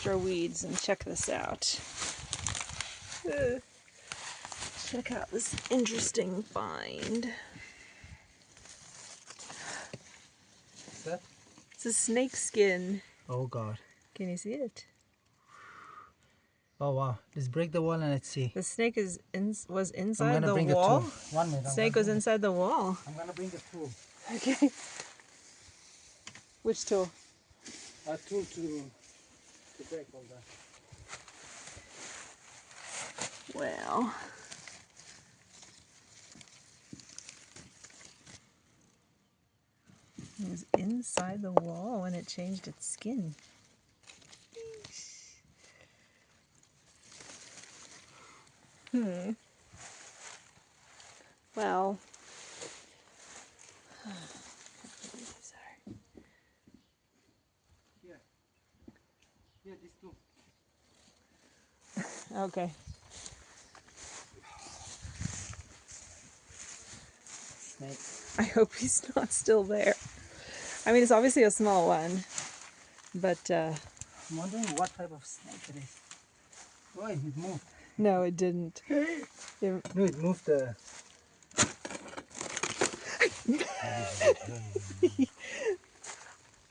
for weeds and check this out. Check out this interesting find. What's that? It's a snake skin. Oh God. Can you see it? Oh wow. Let's break the wall and let's see. The snake was I'm inside gonna the bring wall. a tool. 1 minute. Snake was inside the wall. I'm gonna bring a tool. Okay. Which tool? A tool to break all that. Well. It was inside the wall when it changed its skin. Well. Yeah, this tool. Okay. Snake. I hope he's not still there. I mean, it's obviously a small one, but I'm wondering what type of snake it is. Oh, it moved. no, it didn't. No, it moved the...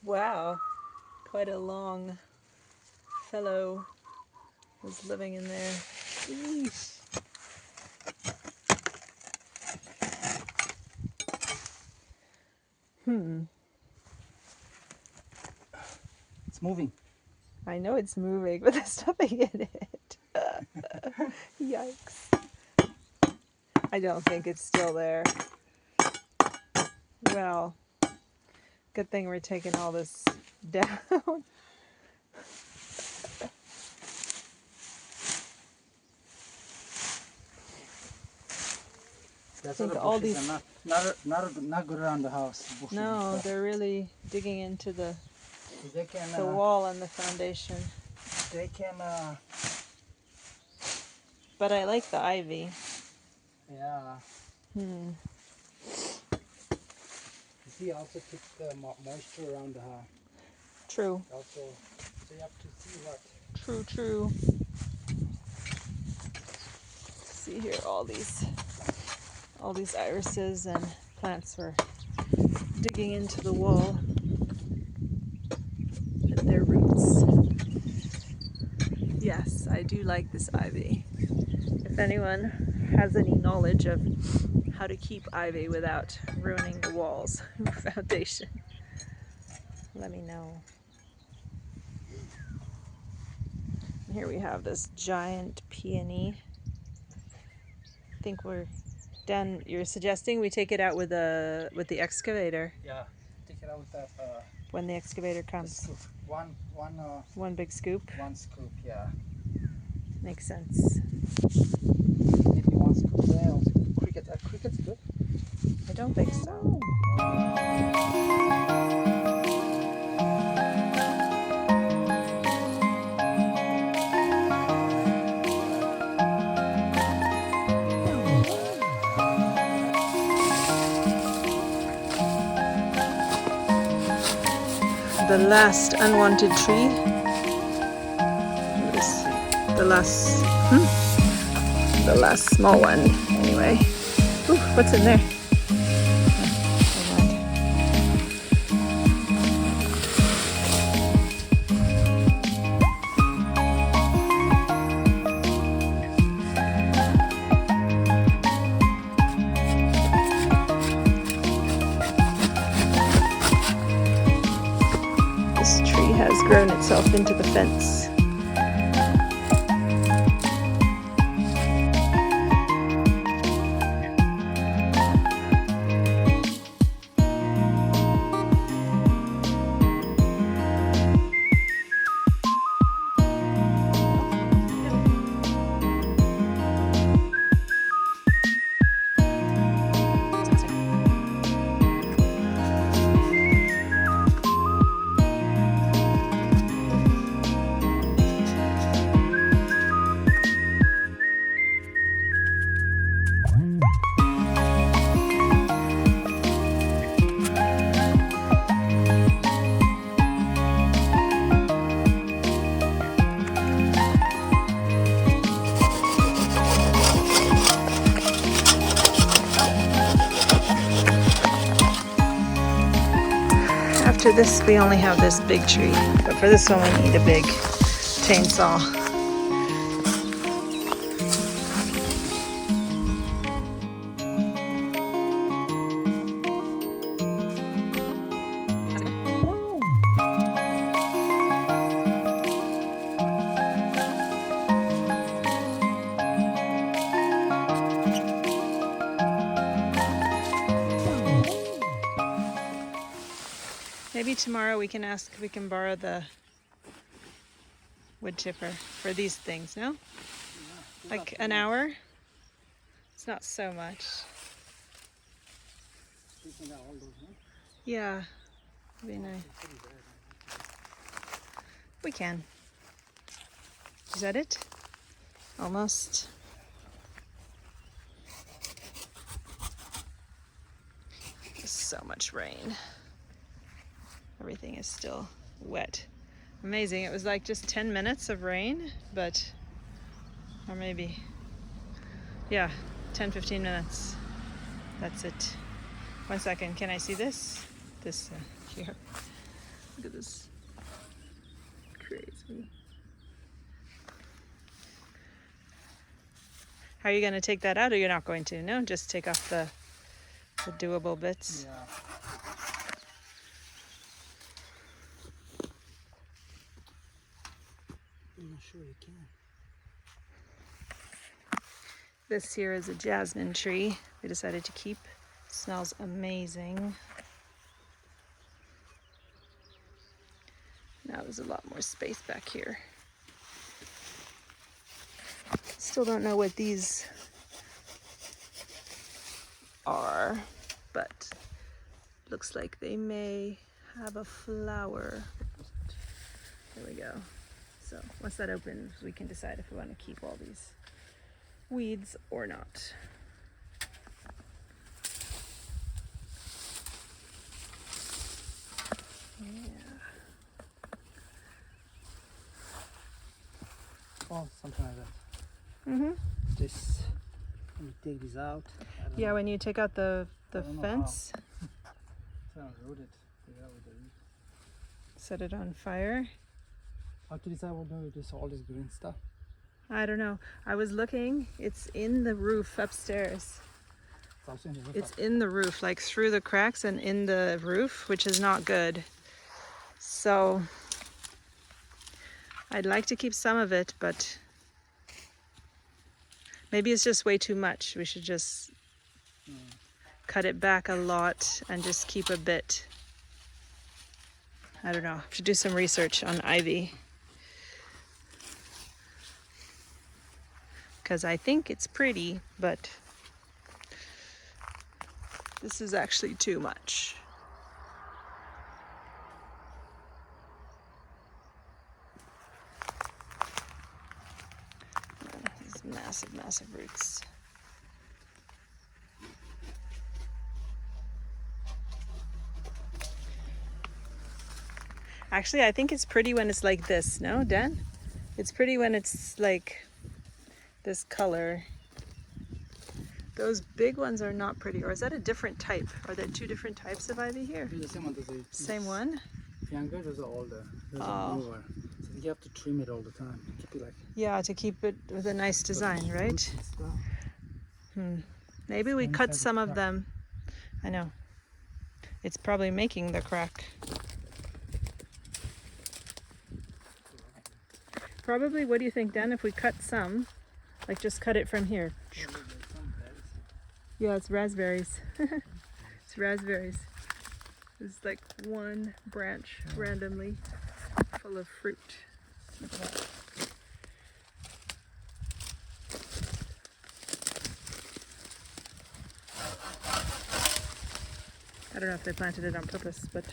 Wow, quite a long fellow was living in there. Eesh. It's moving. I know it's moving, but there's nothing in it. Yikes. I don't think it's still there. Well, good thing we're taking all this down. That's think what the all bushes these- are not good around the house. Bushes and No, stuff. they're really digging into the They can. wall and the foundation. They can. But I like the ivy. Yeah. You see, also keep the moisture around the house. True. Also, so you have to see what. True. See here, all these irises and plants were digging into the wall with their roots. Yes, I do like this ivy. If anyone has any knowledge of how to keep ivy without ruining the walls or foundation, let me know. Here we have this giant peony. I think we're done. You're suggesting we take it out with the excavator. Yeah. Take it out with that. When the excavator comes. One big scoop. One scoop. Yeah. Makes sense. Maybe one scoop there. Cricket's good. I don't think so. The last unwanted tree. The last small one. Anyway. Ooh, what's in there? This tree has grown itself into the fence. after this, we only have this big tree. But for this one, we need a big chainsaw. Maybe tomorrow we can ask if we can borrow the wood chipper for these things, no? Like an hour? It's not so much. Yeah, it'd be nice. We can. Is that it? Almost. So much rain. Everything is still wet. Amazing. It was like just 10 minutes of rain, but, or maybe, yeah, 10-15 minutes. That's it. 1 second. Can I see this? This here. Look at this. Crazy. How are you going to take that out, or you're not going to? No, just take off the doable bits. Yeah. I'm not sure you can. This here is a jasmine tree we decided to keep. It smells amazing. Now there's a lot more space back here. Still don't know what these are, but looks like they may have a flower. There we go. So once that opens, we can decide if we want to keep all these weeds or not. Yeah. Oh, something like that. Mhm. This, let me take this out. Yeah, when you take out the I don't know fence, So I wrote it. Figure out what they need. set it on fire. How to decide what to do with this, all this green stuff? I don't know. I was looking. It's in the roof upstairs. It's also in the roof. It's in the roof, like through the cracks and in the roof, which is not good. So I'd like to keep some of it, but maybe it's just way too much. We should just cut it back a lot and just keep a bit. I don't know. Should do some research on ivy. Because I think it's pretty, but this is actually too much. These massive, massive roots. Actually, I think it's pretty when it's like this, no, Dan? It's pretty when it's like this color. Those big ones are not pretty. Or is that a different type? Are there two different types of ivy here? The same one. Same one? Younger, those are older. Those are newer. So you have to trim it all the time. Keep it like. Yeah, to keep it with a nice design, right? Maybe we Inside cut the some of crack. them. I know. It's probably making the crack. Probably, what do you think, Dan, if we cut some? Like just cut it from here. Yeah, it's raspberries. It's raspberries. It's like one branch randomly full of fruit. Look at that. I don't know if they planted it on purpose, but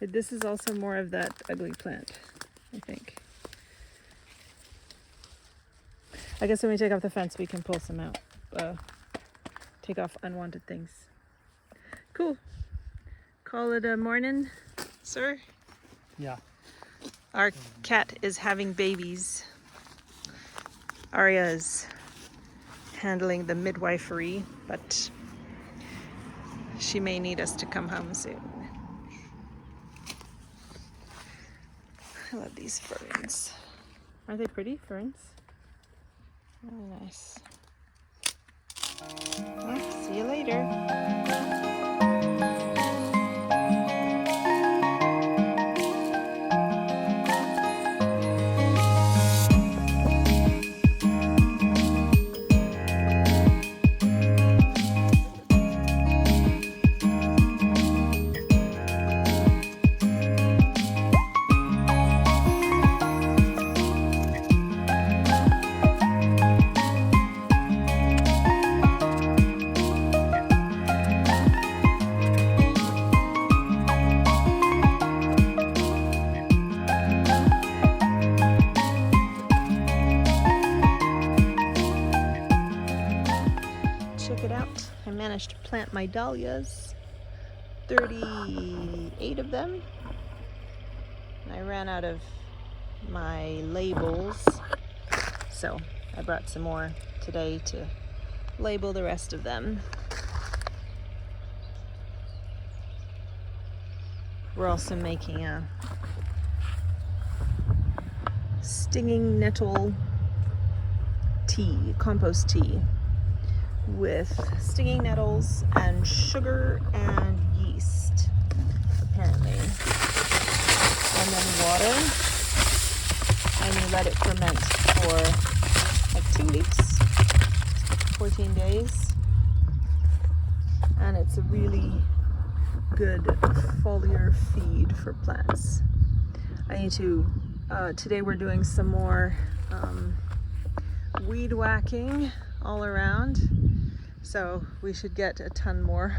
this is also more of that ugly plant, I think. I guess when we take off the fence, we can pull some out. Take off unwanted things. Cool. Call it a morning, sir. Yeah. Our cat is having babies. Arya is handling the midwifery, but she may need us to come home soon. I love these ferns. Are they pretty ferns? Really nice. Well, see you later. Check it out. I managed to plant my dahlias, 38 of them. And I ran out of my labels, so I brought some more today to label the rest of them. We're also making a stinging nettle tea, compost tea, with stinging nettles and sugar and yeast, apparently. And then water, and you let it ferment for like 2 weeks, 14 days. And it's a really good foliar feed for plants. I need to, today we're doing some more weed whacking all around. So we should get a ton more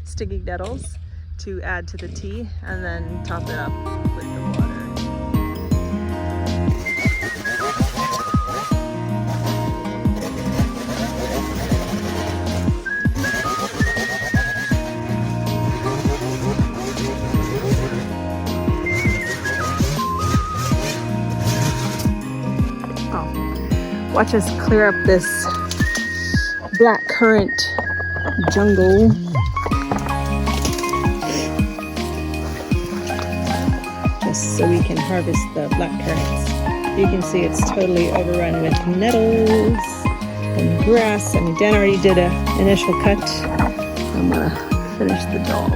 stinging nettles to add to the tea and then top it up with the water. Oh, watch us clear up this black currant jungle. Just so we can harvest the black currants. You can see it's totally overrun with nettles and grass. I mean, Dan already did an initial cut. I'm gonna finish the doll.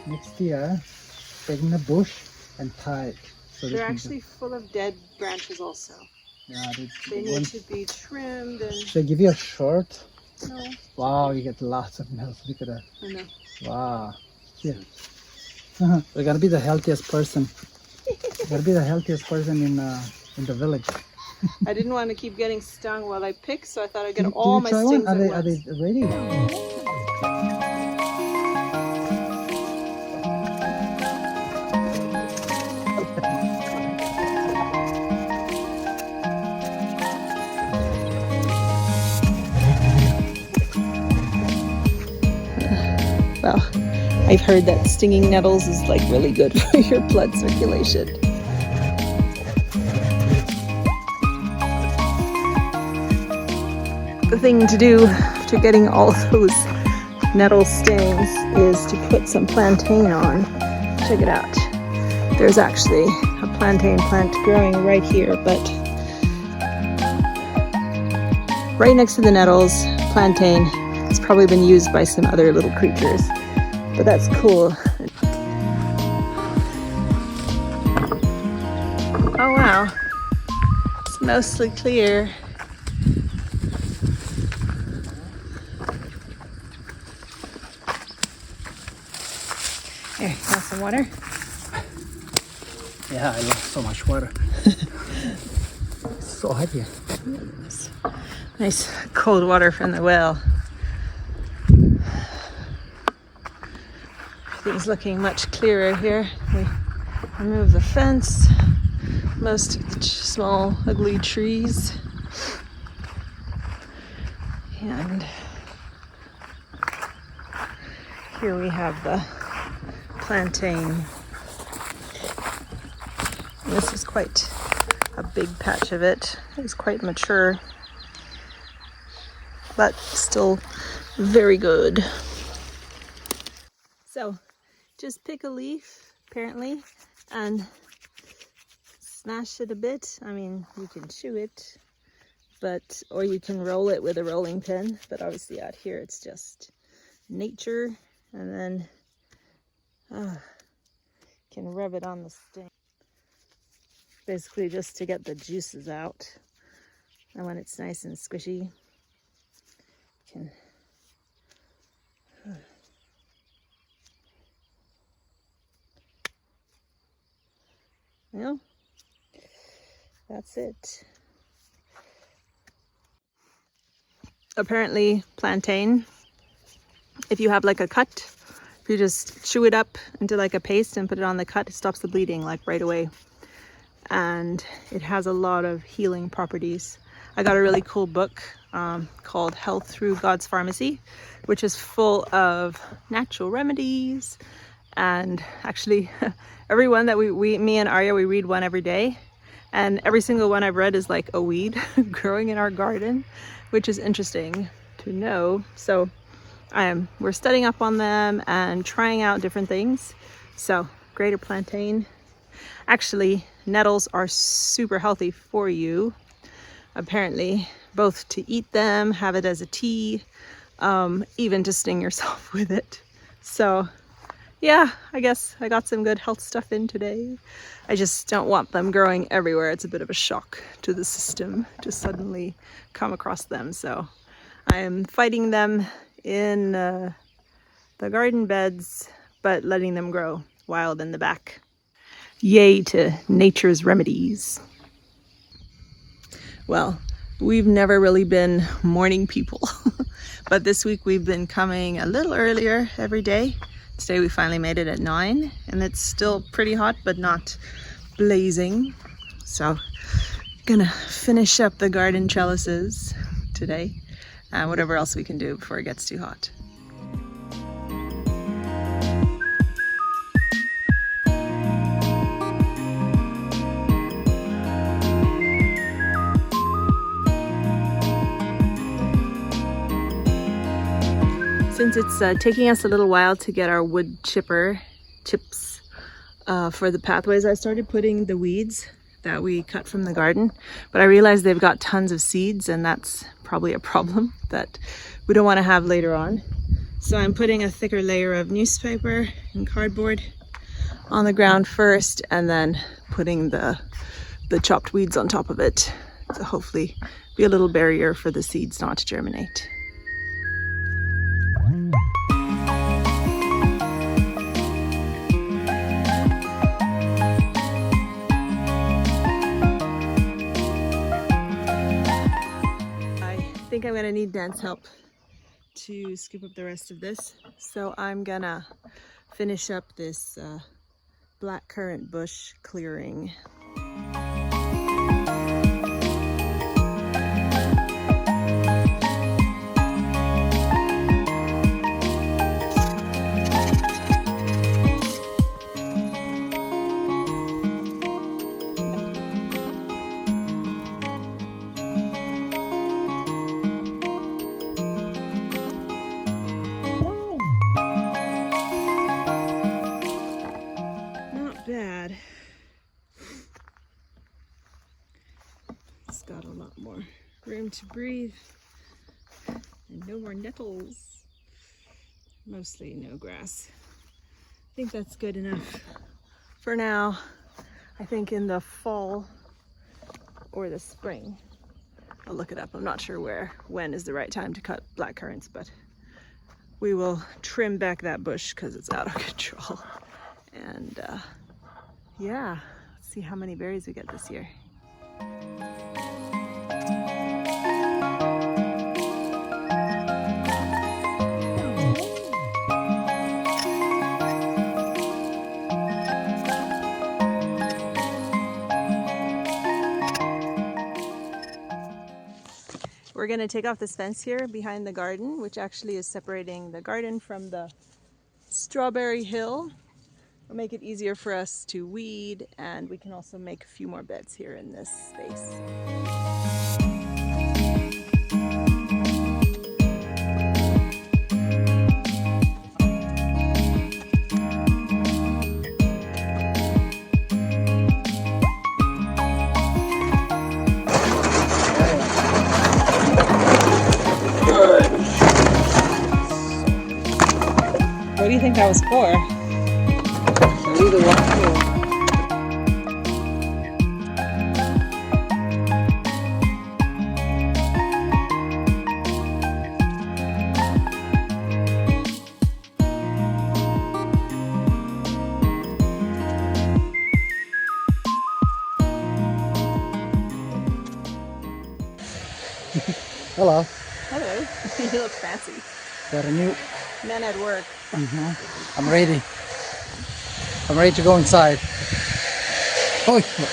Next year, take in the bush and tie it. So They're actually full of dead branches also. Yeah, They need to be trimmed and... They give you a shirt. No. Wow, you get lots of milk. Look at that. I know. Wow. Here. We're gonna be the healthiest person. We're gonna be the healthiest person in the village. I didn't want to keep getting stung while I pick, so I thought I'd get all my stings at once. Are they ready? Well, I've heard that stinging nettles is like really good for your blood circulation. The thing to do to getting all those nettle stings is to put some plantain on. Check it out. There's actually a plantain plant growing right here, but right next to the nettles, plantain. It's probably been used by some other little creatures, but that's cool. Oh wow, it's mostly clear. Here, you want some water? Yeah, I love so much water. So hot here. Nice cold water from the well. Everything's looking much clearer here. We remove the fence, most of the small ugly trees, and here we have the plantain. And this is quite a big patch of it. It's quite mature, but still very good. So just pick a leaf, apparently, and smash it a bit. I mean, you can chew it, but or you can roll it with a rolling pin, but obviously out here it's just nature. And then can rub it on the stem, basically just to get the juices out. And when it's nice and squishy, you can well, that's it. Apparently plantain, if you have like a cut, if you just chew it up into like a paste and put it on the cut, it stops the bleeding like right away. And it has a lot of healing properties. I got a really cool book called Health Through God's Pharmacy, which is full of natural remedies. And actually every one that me and Arya, we read one every day. And every single one I've read is like a weed growing in our garden, which is interesting to know. So we're studying up on them and trying out different things. So greater plantain. Actually, nettles are super healthy for you, apparently, both to eat them, have it as a tea, even to sting yourself with it. So yeah, I guess I got some good health stuff in today. I just don't want them growing everywhere. It's a bit of a shock to the system to suddenly come across them. So I am fighting them in the garden beds, but letting them grow wild in the back. Yay to nature's remedies. Well, we've never really been morning people, but this week we've been coming a little earlier every day. Today we finally made it at 9, and it's still pretty hot, but not blazing. So gonna finish up the garden trellises today, and whatever else we can do before it gets too hot. Since it's taking us a little while to get our wood chipper chips for the pathways, I started putting the weeds that we cut from the garden, but I realized they've got tons of seeds, and that's probably a problem that we don't want to have later on. So I'm putting a thicker layer of newspaper and cardboard on the ground first, and then putting the chopped weeds on top of it to hopefully be a little barrier for the seeds not to germinate. I think I'm gonna need Dan's help to scoop up the rest of this. So I'm gonna finish up this blackcurrant bush clearing. Bad. It's got a lot more room to breathe and no more nettles. Mostly no grass. I think that's good enough for now. I think in the fall or the spring, I'll look it up. I'm not sure when is the right time to cut blackcurrants, but we will trim back that bush because it's out of control. And yeah, let's see how many berries we get this year. We're going to take off this fence here behind the garden, which actually is separating the garden from the strawberry hill. It'll make it easier for us to weed, and we can also make a few more beds here in this space. What do you think that was for? Hello. Hello. You look fancy. Got a new... Men at work. I'm ready. I'm ready to go inside. Oh, come on.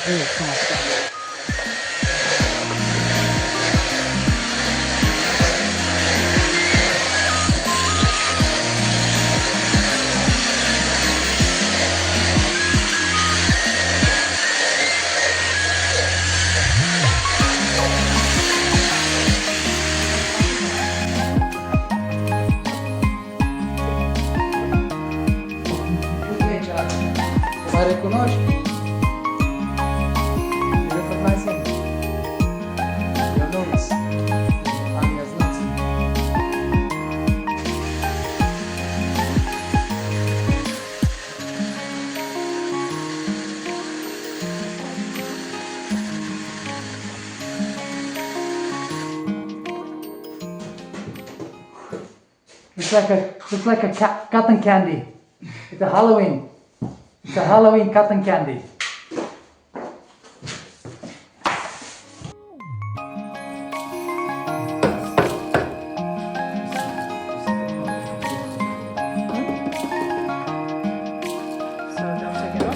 ¿Me reconoce? You recognize him? Your nose. Anya's nuts. Looks like a cotton candy. It's a Halloween. It's a Halloween cotton candy. So don't take it off.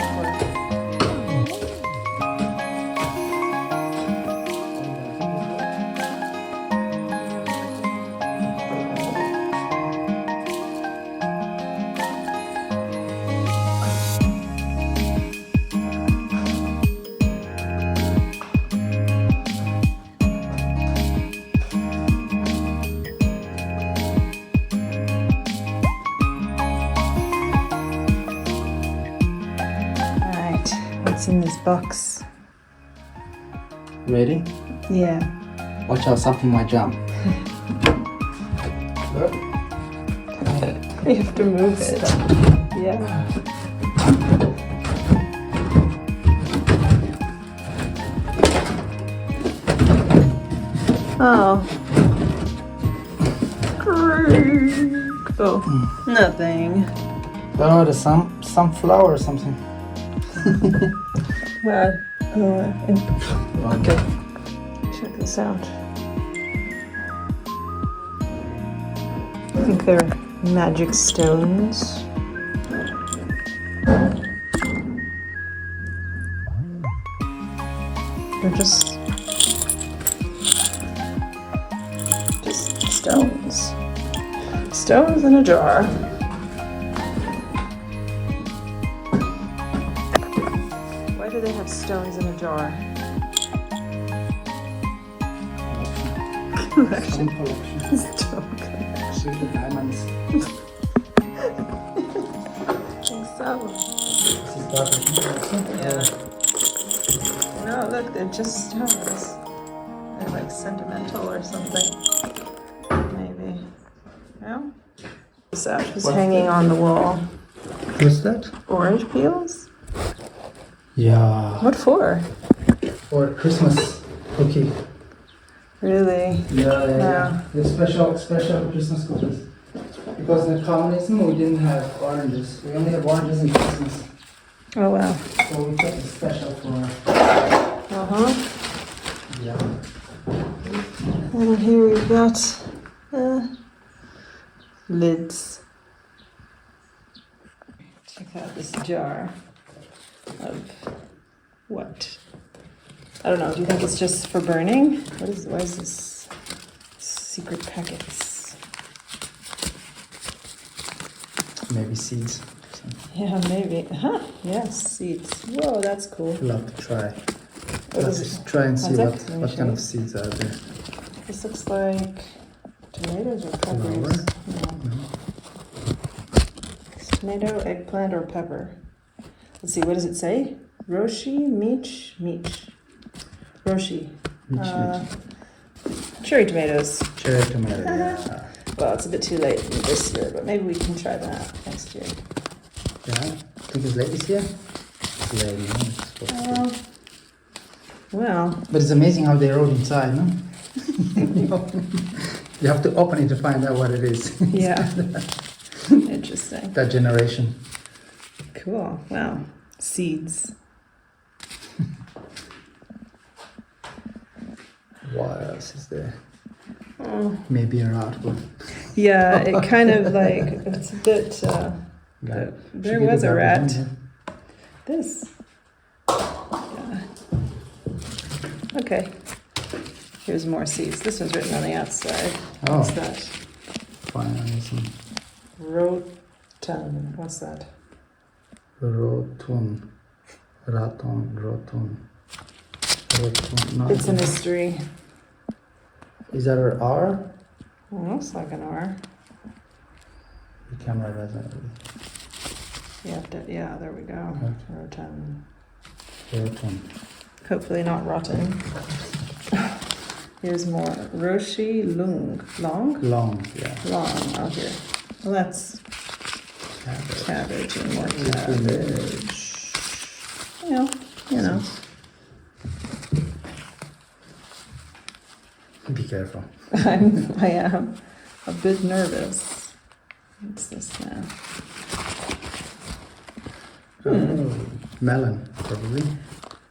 Alright, what's in this box? Ready? Yeah. Watch out, something might jump. You have to move it. Yeah. Oh. Oh, nothing. Oh, there's some flower or something. Well, Okay. check this out. I think they're magic stones. They're just stones. Stones in a jar. Why do they have stones in a jar? Stone collection. Stone collection. See the diamonds. I think so. This is dark. Yeah. No, look, they're just stones. They're like sentimental or something. Maybe. No? What's that? Who's What's hanging that? on the wall? What's that? Orange peels? Yeah. What for? For Christmas cookie. Really? Yeah. The special Christmas cookies. Because in communism we didn't have oranges. We only have oranges in Christmas. Oh wow. So we kept it special for. Uh-huh. Yeah. And here we've got lids. Check out this jar of what? I don't know. Do you think it's just for burning? Why is this? Secret packets. Maybe seeds. Yeah, maybe. Huh? Yes, seeds. Whoa, that's cool. We'll have to try. What is Let's it? try and see What's that? Let me what show kind you. of seeds are there. This looks like tomatoes or peppers. No. Tomato, eggplant, or pepper. Let's see, what does it say? Roshi, Meech. Roshi. Cherry tomatoes. Cherry tomato, yeah. Well, it's a bit too late this year, but maybe we can try that next year. Yeah, I think it's late this year. It's late, no? It's supposed to be. Well, But it's amazing how they roll inside, no? You have to open it to find out what it is. yeah. Interesting. That generation. Cool. Wow. Seeds. What else is there? Oh. Maybe a rat one. Yeah, it kind of like, it's a bit, Yeah. there was a rat. This. Yeah. Okay. Here's more seeds. This one's written on the outside. Oh. What's that? Finally, some Rotan. What's that? roton. No. It's a mystery. Is that an R? Well, looks like an R. The camera doesn't. You have to, yeah, there we go. Okay. Rotan. Roton. Hopefully not rotten. Here's more. Roshi Lung. Long? Long, yeah. Long. Oh, here. Well, that's Cabbage. cabbage and more It's cabbage. You know. Be careful. I am a bit nervous. What's this now? Oh, melon, probably.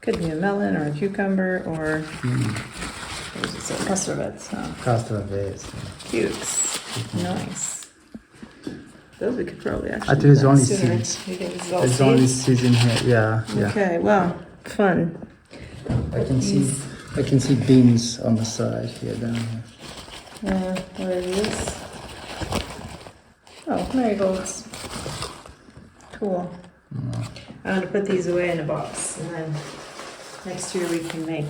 Could be a melon or a cucumber or what does it say? Castorvets, huh? Castorvets. Cukes. Nice. Those we could probably actually. I think there's plant only sooner. seeds. You think this is all There's seeds? only seeds in here. Yeah. Okay, well, fun. I can see beans on the side here down here. Where it is. Oh, marigolds. Cool. I'm going to put these away in a box, and then next year we can make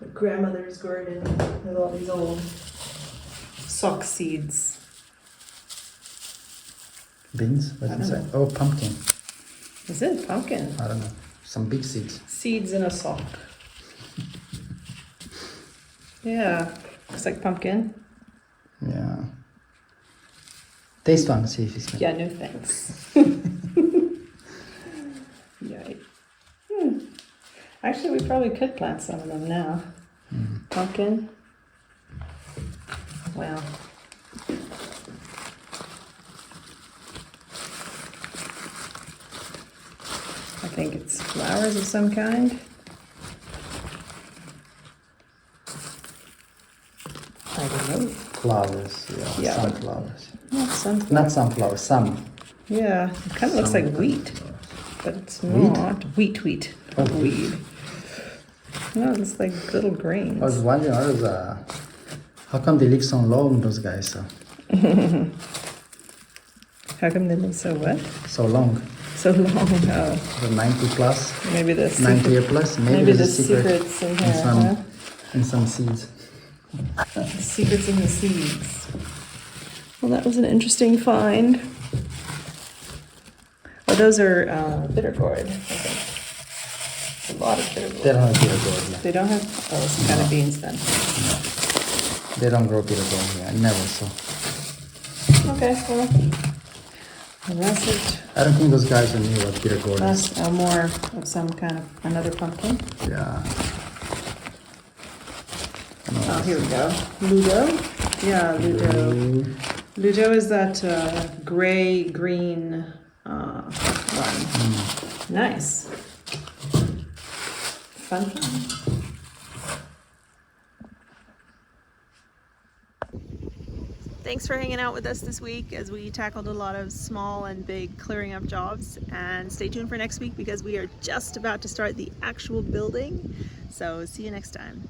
a grandmother's garden with all these old sock seeds. Beans? What I is don't that? Oh, pumpkin. Is it pumpkin? I don't know. Some big seeds. Seeds in a sock. Yeah, looks like pumpkin. Yeah. Taste one, see if it's good. Yeah, no thanks. Yikes. Actually, we probably could plant some of them now. Pumpkin. Wow. I think it's flowers of some kind. I don't know. Flowers, Yeah. Sunflowers. Not sunflower. Not sunflowers, sun. Yeah, it kind of looks like wheat, but it's Wheat? not. Wheat. Oh. Weed. No, it's like little grains. I was wondering, how come they live so long, those guys? How come they live so what? So long. So long. Oh, The 90 plus, maybe the 90 year plus. maybe there's the a secret secrets in in here. some, Huh? in some seeds. Secrets in the seeds. Well, that was an interesting find. Oh, those are bitter gourd, I think. A lot of bitter They gourd. don't have bitter gourd here. They don't have, oh, some kind of beans then. They don't grow bitter gourd here. I never saw. Okay, well, and that's it. I don't think those guys knew what bitter gourd is. That's more of some kind of another pumpkin. Yeah. Oh, here we go. Ludo. Yeah, Ludo. Ludo is that gray-green one. Nice. Fun. Thanks for hanging out with us this week as we tackled a lot of small and big clearing up jobs. And stay tuned for next week because we are just about to start the actual building. So see you next time.